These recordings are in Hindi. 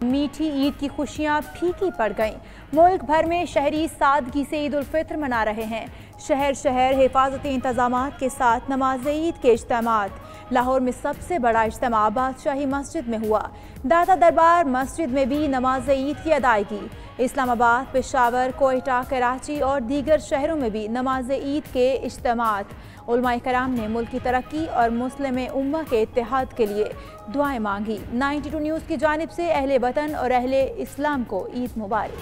मीठी ईद की खुशियां फीकी पड़ गईं। मुल्क भर में शहरी सादगी से ईद उल फित्र मना रहे हैं। शहर शहर हिफाजती इंतजामात के साथ नमाज ईद के इज्तिमात। लाहौर में सबसे बड़ा इज्तिमा बादशाही मस्जिद में हुआ। दाता दरबार मस्जिद में भी नमाज ईद की अदायगी। इस्लामाबाद, पेशावर, कोयटा, कराची और दीगर शहरों में भी नमाज ईद के इज्तिमात। उलमाए कराम ने मुल्क की तरक्की और मुस्लिम उम्मा के इत्तेहाद के लिए दुआएं मांगी। 92 न्यूज़ की जानिब से अहले वतन और अहले इस्लाम को ईद मुबारक।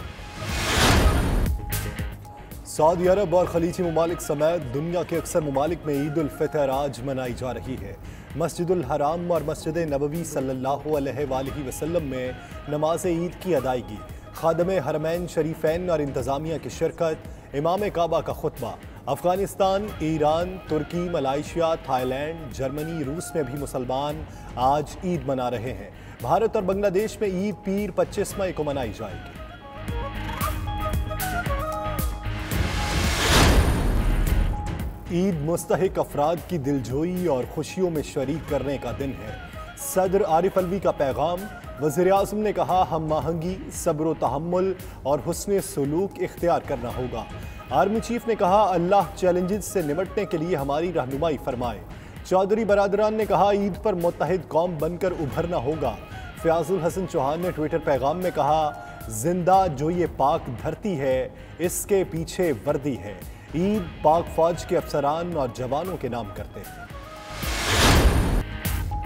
सऊदी अरब और खलीजी ममालिक समेत दुनिया के अक्सर ममालिक में ईद उल फितर आज मनाई जा रही है। मस्जिदुल हराम और मस्जिद नबवी सल्लल्लाहु अलैहि वसल्लम में नमाज ईद की अदायगी, खादमे हरमैन शरीफैन और इंतज़ामिया की शिरकत, इमाम काबा का खुतबा। अफगानिस्तान, ईरान, तुर्की, मलाइशिया, थाईलैंड, जर्मनी, रूस में भी मुसलमान आज ईद मना रहे हैं। भारत और बांग्लादेश में ईद पीर 25 मई को मनाई जाएगी। ईद मुस्तहिक अफराद की दिलजोई और खुशियों में शरीक करने का दिन है। सदर आरिफ अलवी का पैगाम, वज़ीर आज़म ने कहा हम आहंगी, सब्र तहम्मुल और हुस्न सलूक इख्तियार करना होगा। आर्मी चीफ ने कहा अल्लाह चैलेंजेस से निपटने के लिए हमारी रहनुमाई फरमाए। चौधरी बरादरान ने कहा ईद पर मुत्तहिद कौम बनकर उभरना होगा। फ़याज़ुल हसन चौहान ने ट्विटर पैगाम में कहा जिंदा जो ये पाक धरती है इसके पीछे वर्दी है। ईद पाक फौज के अफसरान और जवानों के नाम करते हैं।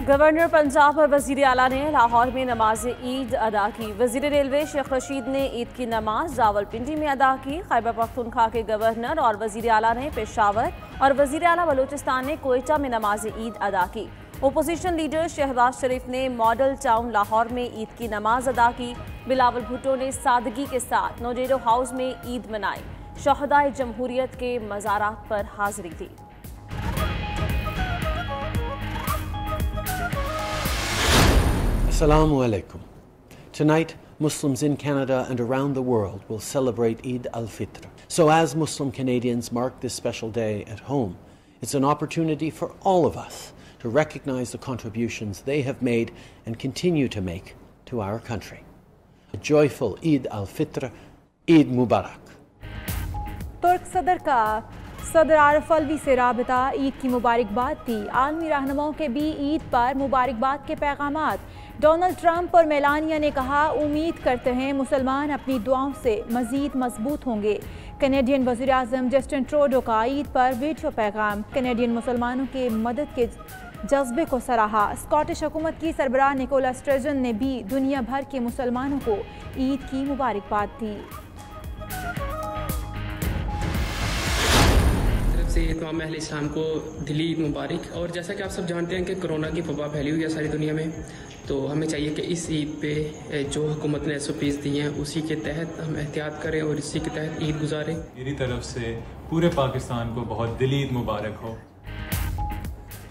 गवर्नर पंजाब और वज़ीर आला ने लाहौर में नमाज ईद अदा की। वज़ीर रेलवे शेख रशीद ने ईद की नमाज रावलपिंडी में अदा की। खैबर पख्तूनख्वा के गवर्नर और वज़ीर आला ने पेशावर और वज़ीर आला बलूचिस्तान ने कोयटा में नमाज ईद अदा की। ओपोजिशन लीडर शहबाज शरीफ ने मॉडल टाउन लाहौर में ईद की नमाज अदा की। बिलावल भुट्टो ने सादगी के साथ नोजेरो हाउस में ईद मनाई। शहदाए जमहूरियत के मज़ारात पर हाजिरी दी। Assalamu alaikum. Tonight, Muslims in Canada and around the world will celebrate Eid al-Fitr. So as Muslim Canadians mark this special day at home, it's an opportunity for all of us to recognize the contributions they have made and continue to make to our country. A joyful Eid al-Fitr, Eid Mubarak. तुर्क सदर का सदर आरिफ अलवी से राबता, ईद की मुबारकबाद दी। आलमी रहनुमाओं के भी ईद पर मुबारकबाद के पैगामात। डोनाल्ड ट्रंप और मेलानिया ने कहा उम्मीद करते हैं मुसलमान अपनी दुआओं से मजीद मजबूत होंगे। कैनेडियन वज़ीर आज़म जस्टिन ट्रूडो का ईद पर वीडियो पैगाम। कैनेडियन मुसलमानों के मदद के जज्बे को सराहा। स्कॉटिश हुकूमत की सरबराह निकोला स्टर्जन ने भी दुनिया भर के मुसलमानों को ईद की मुबारकबाद दी। से तमाम अहले इस्लाम को दिली ईद मुबारक। और जैसा कि आप सब जानते हैं कि कोरोना की वबा फैली हुई है सारी दुनिया में, तो हमें चाहिए कि इस ईद पे जो हुकूमत ने SOPs दी हैं उसी के तहत हम एहतियात करें और इसी के तहत ईद गुजारें। मेरी तरफ से पूरे पाकिस्तान को बहुत दिली ईद मुबारक हो।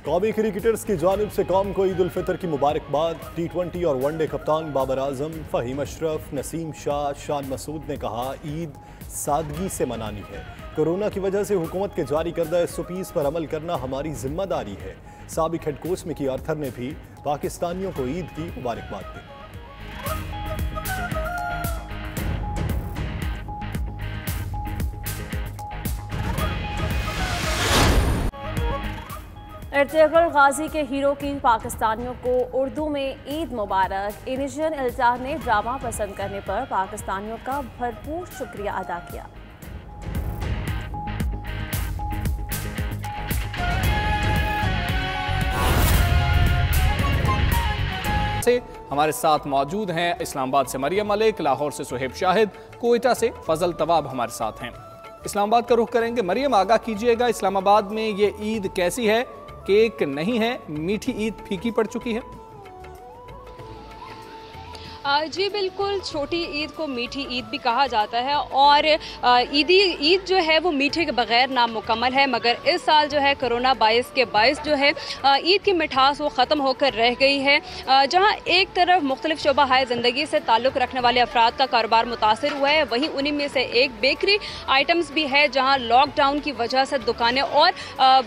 कौमी क्रिकेटर्स की जानिब से कौम को ईद उल फितर की मुबारकबाद। T20 और वनडे कप्तान बाबर आजम, फ़हीम अशरफ, नसीम शाह, शान मसूद ने कहा ईद सादगी से मनानी है। कोरोना की वजह से हुकूमत के जारी करदा SOPs पर अमल करना हमारी जिम्मेदारी है। साबिक हेड कोच मिकी आर्थर ने भी पाकिस्तानियों को ईद की मुबारकबाद दी। अर्तुगरुल गाजी के हीरो की पाकिस्तानियों को उर्दू में ईद मुबारक। इनिशियन इल्ताह ने ड्रामा पसंद करने पर पाकिस्तानियों का भरपूर शुक्रिया अदा किया। हमारे साथ मौजूद हैं इस्लामाबाद से मरियम मलिक, लाहौर से सुहेब शाहिद, कोयटा से फजल तवाब हमारे साथ हैं। इस्लामाबाद का रुख करेंगे। मरियम, आगाह कीजिएगा, इस्लामाबाद में ये ईद कैसी है? केक नहीं है, मीठी ईद फीकी पड़ चुकी है। जी बिल्कुल, छोटी ईद को मीठी ईद भी कहा जाता है और ईद जो है वो मीठे के बगैर नामुकम्मल है। मगर इस साल जो है कोरोना बायस के बायस जो है ईद की मिठास वो ख़त्म होकर रह गई है। जहां एक तरफ मुख्तलिफ शोबा हाय ज़िंदगी से ताल्लुक़ रखने वाले अफराद का कारोबार मुतासर हुआ है, वहीं उन्हीं में से एक बेकरी आइटम्स भी है जहाँ लॉकडाउन की वजह से दुकानें और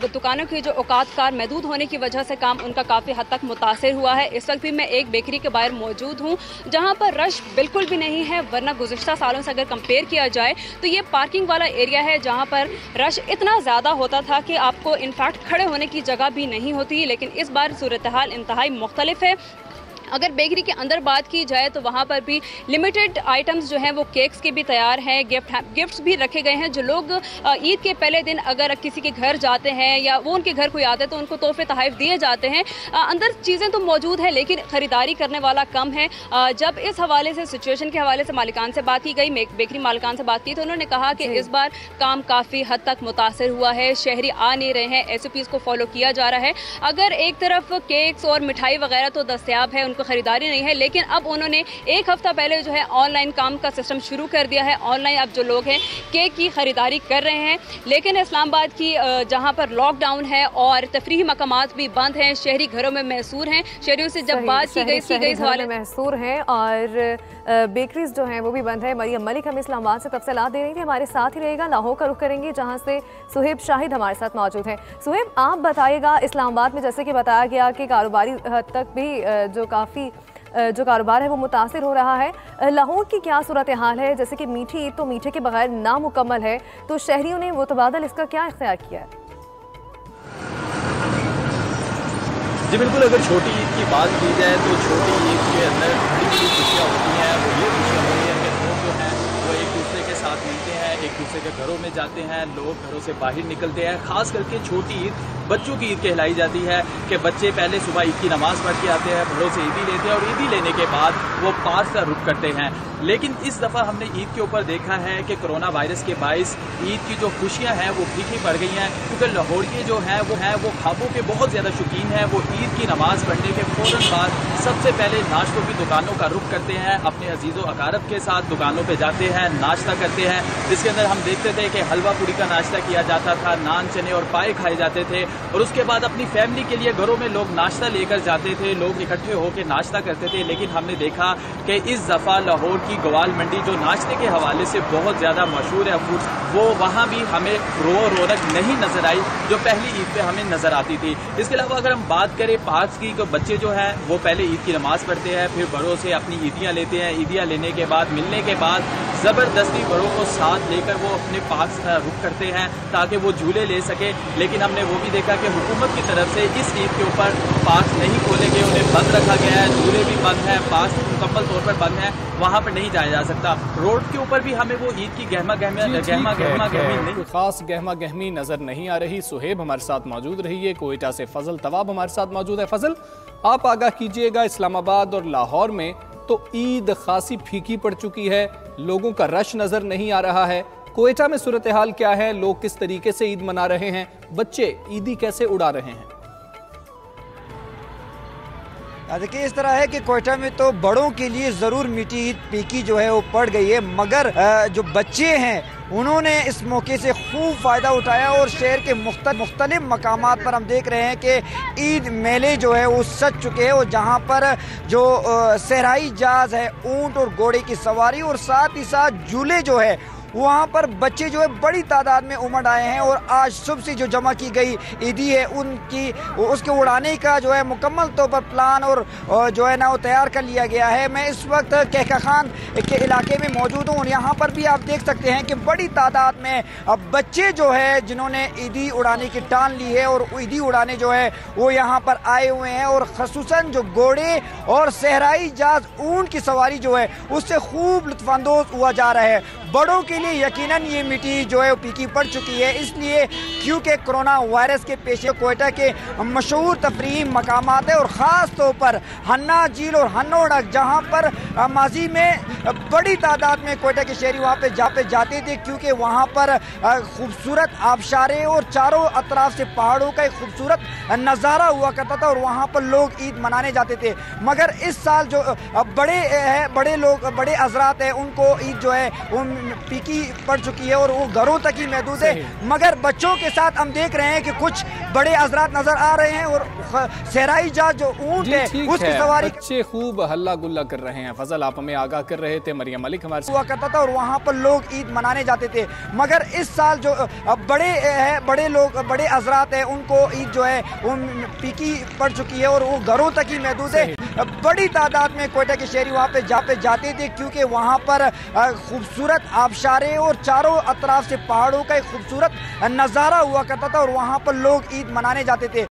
दुकानों के जो औकात कार महदूद होने की वजह से काम उनका काफ़ी हद तक मुतासर हुआ है। इस वक्त भी मैं एक बेकरी के बाहर मौजूद हूँ जहाँ पर रश बिल्कुल भी नहीं है, वरना गुज़िश्ता सालों से अगर कंपेयर किया जाए तो ये पार्किंग वाला एरिया है जहाँ पर रश इतना ज़्यादा होता था कि आपको इनफैक्ट खड़े होने की जगह भी नहीं होती। लेकिन इस बार सूरत हाल इंतहाई मुख्तलिफ है। अगर बेकरी के अंदर बात की जाए तो वहाँ पर भी लिमिटेड आइटम्स जो हैं वो केक्स के भी तैयार हैं, गिफ्ट्स भी रखे गए हैं। जो लोग ईद के पहले दिन अगर किसी के घर जाते हैं या वो उनके घर कोई आता है तो उनको तोहफे तोहफ़े दिए जाते हैं। अंदर चीज़ें तो मौजूद है लेकिन ख़रीदारी करने वाला कम है। जब इस हवाले से सिचुएशन के हवाले से मालिकान से बात की गई, बेकरी मालिकान से बात की तो उन्होंने कहा कि इस बार काम काफ़ी हद तक मुतासर हुआ है, शहरी आ नहीं रहे हैं, SOPs को फॉलो किया जा रहा है। अगर एक तरफ केक्स और मिठाई वगैरह तो दस्तयाब है, उनको खरीदारी नहीं है, लेकिन अब उन्होंने एक हफ्ता पहले जो है ऑनलाइन काम का सिस्टम शुरू कर दिया है। ऑनलाइन अब जो लोग हैं केक की खरीदारी कर रहे हैं। लेकिन इस्लामाबाद की जहां पर लॉकडाउन है और तफरीही मकामात भी बंद हैं, शहरी घरों में महसूर हैं। शहरियों से जब बात की गई इस हवाले महसूर हैं और बेकरीज जो हैं वो भी बंद है। मरियम मलिक हमें इस्लामाबाद से तफसीलात दे रही थी, हमारे साथ ही रहेगा। लाहौर का रुख करेंगे जहाँ से सुहेब शाहिद हमारे साथ मौजूद हैं। सुहेब, आप बताइएगा, इस्लामाबाद में जैसे कि बताया गया कि कारोबारी हद तक भी जो कारोबार है वो मुतासिर हो रहा है। लाहौर की क्या सूरत हाल है? जैसे कि मीठी ईद तो मीठे के बगैर नामुकम्मल है, तो शहरियों ने वो तबादल इसका क्या इख्तियार किया है? जी बिल्कुल, अगर छोटी ईद की बात की जाए तो छोटी ईद के अंदर बड़ी बड़ी खुशियाँ होती हैं। वो ये खुशियाँ होती हैं कि लोग जो हैं वो एक दूसरे के साथ मिलते हैं, एक दूसरे के घरों में जाते हैं, लोग घरों से बाहर निकलते हैं। खास करके छोटी ईद बच्चों की ईद कहलाई जाती है कि बच्चे पहले सुबह ईद की नमाज पढ़ के आते हैं, बड़ों से ईदी लेते हैं और ईदी लेने के बाद वो पास का रुख करते हैं। लेकिन इस दफ़ा हमने ईद के ऊपर देखा है कि कोरोना वायरस के बायस ईद की जो खुशियां हैं वो फीकी पड़ गई हैं, क्योंकि लाहौरिये जो हैं वो खाबों के बहुत ज़्यादा शौकीन हैं। वो ईद की नमाज पढ़ने के फ़ौरन बाद सबसे पहले नाश्तों की दुकानों का रुख करते हैं, अपने अजीज़ो अकारब के साथ दुकानों पर जाते हैं, नाश्ता करते हैं, जिसके अंदर हम देखते थे कि हलवा पूरी का नाश्ता किया जाता था, नान चने और पाए खाए जाते थे। और उसके बाद अपनी फैमिली के लिए घरों में लोग नाश्ता लेकर जाते थे, लोग इकट्ठे होकर नाश्ता करते थे। लेकिन हमने देखा कि इस दफ़ा लाहौर की ग्वाल मंडी जो नाश्ते के हवाले से बहुत ज़्यादा मशहूर है, वो वहाँ भी हमें रौनक नहीं नजर आई जो पहली ईद पे हमें नजर आती थी। इसके अलावा अगर हम बात करें पार्क्स की, तो बच्चे जो हैं वो पहले ईद की नमाज पढ़ते हैं, फिर बड़ों से अपनी ईदियाँ लेते हैं। ईदियाँ लेने के बाद मिलने के बाद ज़बरदस्ती बड़ों को साथ लेकर वो अपने पार्क्स का रुख करते हैं ताकि वो झूले ले सके। लेकिन हमने वो भी देखा कि हुकूमत की तरफ से इस ईद के ऊपर पार्क नहीं खोले गए, उन्हें बंद रखा गया है, झूले भी बंद हैं, पार्क मुकम्मल तौर पर बंद है, वहाँ पर नहीं जाया जा सकता। रोड के ऊपर भी हमें वो ईद की गहमा गहमी खास गहमा गहमी नजर नहीं आ रही। सुहेब हमारे साथ मौजूद रही है। कोयटा से फजल तवाब हमारे साथ मौजूद है। फजल, आप आगाह कीजिएगा, इस्लामाबाद और लाहौर में तो ईद खासी फीकी पड़ चुकी है, लोगों का रश नजर नहीं आ रहा है। कोयटा में सूरत हाल क्या है? लोग किस तरीके से ईद मना रहे हैं? बच्चे ईदी कैसे उड़ा रहे हैं? देखिए, इस तरह है कि कोयटा में तो बड़ों के लिए ज़रूर मीठी ईद फीकी जो है वो पड़ गई है, मगर जो बच्चे हैं उन्होंने इस मौके से खूब फ़ायदा उठाया और शहर के मुख्तलिफ मकामात पर हम देख रहे हैं कि ईद मेले जो है वो सज चुके हैं। और जहाँ पर जो सहराई जहाज़ है, ऊँट और घोड़े की सवारी और साथ ही साथ झूले जो है वहाँ पर बच्चे जो है बड़ी तादाद में उमड़ आए हैं। और आज सुबह से जो जमा की गई ईदी है उसके उड़ाने का जो है मुकम्मल तौर पर प्लान और जो है ना वो तैयार कर लिया गया है। मैं इस वक्त कहका खान के इलाके में मौजूद हूँ और यहाँ पर भी आप देख सकते हैं कि बड़ी तादाद में बच्चे जो है जिन्होंने ईदी उड़ाने की ठान ली है और ईदी उड़ाने जो है वो यहाँ पर आए हुए हैं। और खसूसन जो घोड़े और सहराई जहाज ऊँट की सवारी जो है उससे खूब लुत्फानंदोज हुआ जा रहा है। बड़ों के लिए यकीनन ये मीठी जो है वो फीकी पड़ चुकी है, इसलिए क्योंकि कोरोना वायरस के पेश कोयटा के मशहूर तफरीही मकामात है और ख़ास तौर पर हन्ना झील और हन्नोड़क, जहाँ पर माजी में बड़ी तादाद में कोयटा के शहरी वहाँ पे जाते थे, क्योंकि वहाँ पर खूबसूरत आबशारें और चारों अतराफ से पहाड़ों का एक खूबसूरत नज़ारा हुआ करता था और वहाँ पर लोग ईद मनाने जाते थे। मगर इस साल जो बड़े हज़रात हैं उनको ईद जो है वो फीकी पड़ चुकी है और वो घरों तक ही महदूद है। मगर बच्चों के साथ हम देख रहे हैं कि कुछ बड़े हज़रात नजर आ रहे हैं और सहराई जहाज जो ऊँट है उसकी सवारी बच्चे खूब हल्ला गुल्ला कर रहे हैं। फजल, आप हमें आगाह कर रहे थे। मरियम मलिक हमारे हुआ करता था और वहाँ पर लोग ईद मनाने जाते थे। मगर इस साल जो बड़े हज़रात हैं उनको ईद जो है वो फीकी पड़ चुकी है और वो घरों तक ही महदूद है। बड़ी तादाद में कोयटा के शहरी वहाँ पे जाते थे, क्योंकि वहाँ पर खूबसूरत आबशारें और चारों अतराफ से पहाड़ों का एक खूबसूरत नज़ारा हुआ करता था और वहाँ पर लोग ईद मनाने जाते थे।